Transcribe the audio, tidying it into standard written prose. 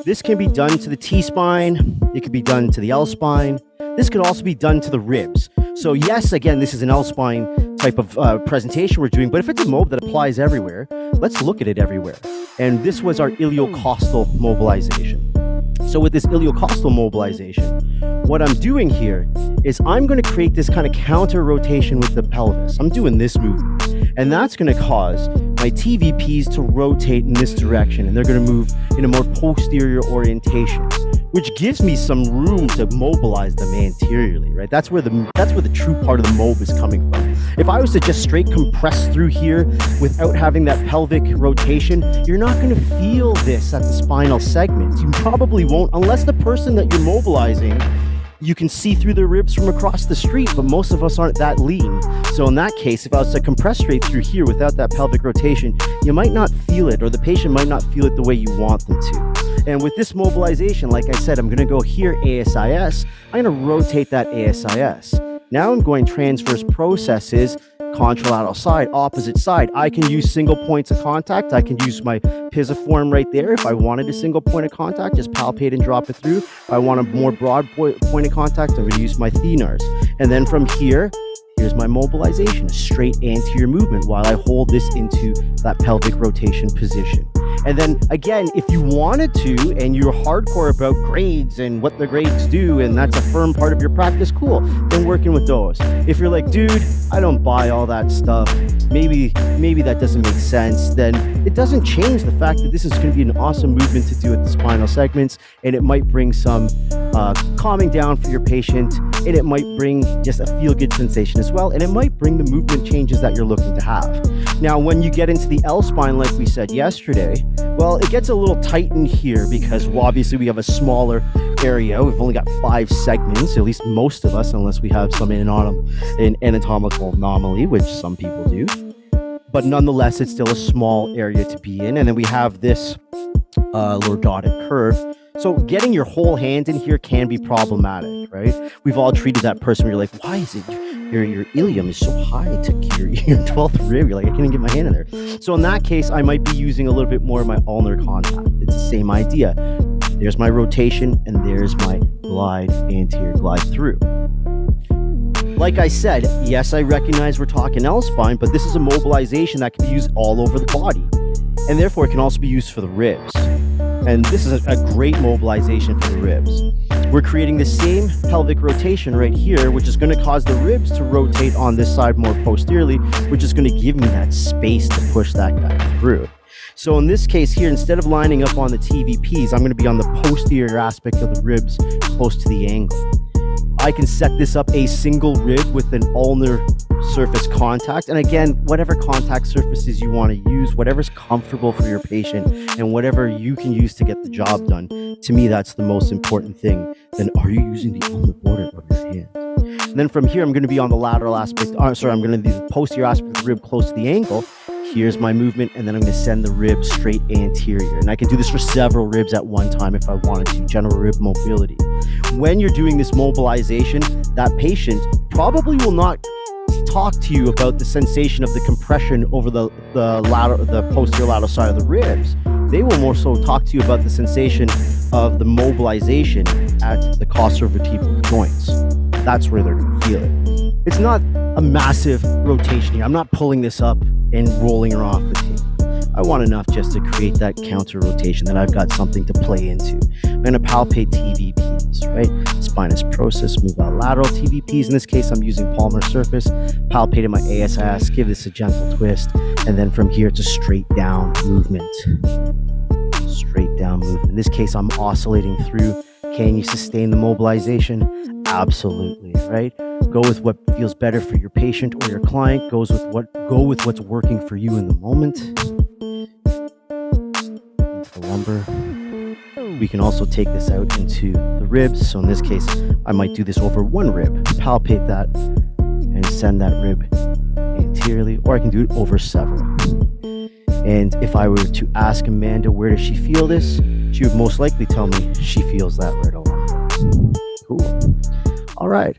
This can be done to the T-spine. It could be done to the L-spine. This could also be done to the ribs. So yes, again, this is an L-spine type of presentation we're doing, but if it's a mob that applies everywhere, let's look at it everywhere. And this was our iliocostal mobilization. So with this iliocostal mobilization, what I'm doing here is I'm going to create this kind of counter rotation with the pelvis. I'm doing this movement, and that's going to cause my TVPs to rotate in this direction, and they're going to move in a more posterior orientation, which gives me some room to mobilize them anteriorly, right? That's where the true part of the mob is coming from. If I was to just straight compress through here without having that pelvic rotation, you're not going to feel this at the spinal segments. You probably won't, unless the person that you're mobilizing, you can see through their ribs from across the street, but most of us aren't that lean. So in that case, if I was to compress straight through here without that pelvic rotation, you might not feel it, or the patient might not feel it the way you want them to. And with this mobilization, like I said, I'm going to go here, ASIS. I'm going to rotate that ASIS. Now I'm going transverse processes, contralateral side, opposite side. I can use single points of contact. I can use my pisiform right there. If I wanted a single point of contact, just palpate and drop it through. If I want a more broad point of contact, I'm going to use my thenars. And then from here, here's my mobilization, a straight anterior movement while I hold this into that pelvic rotation position. And then again, if you wanted to, and you're hardcore about grades and what the grades do, and that's a firm part of your practice, cool, then working with those. If you're like, dude, I don't buy all that stuff, maybe that doesn't make sense, then it doesn't change the fact that this is going to be an awesome movement to do at the spinal segments, and it might bring some calming down for your patient, and it might bring just a feel-good sensation as well, and it might bring the movement changes that you're looking to have. Now, when you get into the L-spine, like we said yesterday, well, it gets a little tight in here because obviously we have a smaller area. We've only got 5 segments, at least most of us, unless we have some anatomical anomaly, which some people do. But nonetheless, it's still a small area to be in. And then we have this lordotic curve. So getting your whole hand in here can be problematic, right? We've all treated that person where you're like, why is it your ilium is so high to your 12th rib? You're like, I can't even get my hand in there. So in that case, I might be using a little bit more of my ulnar contact. It's the same idea. There's my rotation, and there's my anterior glide through. Like I said, yes, I recognize we're talking L-spine, but this is a mobilization that can be used all over the body. And therefore, it can also be used for the ribs. And this is a great mobilization for the ribs. We're creating the same pelvic rotation right here, which is going to cause the ribs to rotate on this side more posteriorly, which is going to give me that space to push that guy through. So in this case here, instead of lining up on the TVPs, I'm going to be on the posterior aspect of the ribs close to the angle. I can set this up a single rib with an ulnar surface contact. And again, whatever contact surfaces you want to use, whatever's comfortable for your patient, and whatever you can use to get the job done. To me, that's the most important thing. Then are you using the ulnar border of your hand? And then from here, I'm going to be on the lateral aspect. I'm going to do the posterior aspect of the rib close to the angle. Here's my movement, and then I'm going to send the rib straight anterior. And I can do this for several ribs at one time if I wanted to, general rib mobility. When you're doing this mobilization, that patient probably will not talk to you about the sensation of the compression over the posterior lateral side of the ribs. They will more so talk to you about the sensation of the mobilization at the costovertebral joints. That's where they're going to feel it. It's not a massive rotation here. I'm not pulling this up and rolling her off the table. I want enough just to create that counter rotation that I've got something to play into. I'm going to palpate TVPs, right? Spinous process, move out lateral TVPs. In this case, I'm using palmar surface, palpating my ASIS, give this a gentle twist, and then from here, it's a straight down movement. Straight down movement. In this case, I'm oscillating through. Can you sustain the mobilization? Absolutely, right? Go with what feels better for your patient or your client. Go with what's working for you in the moment. Into the lumbar. We can also take this out into the ribs. So in this case, I might do this over one rib. Palpate that and send that rib anteriorly, or I can do it over several. And if I were to ask Amanda, where does she feel this? She would most likely tell me she feels that right along. Cool. All right.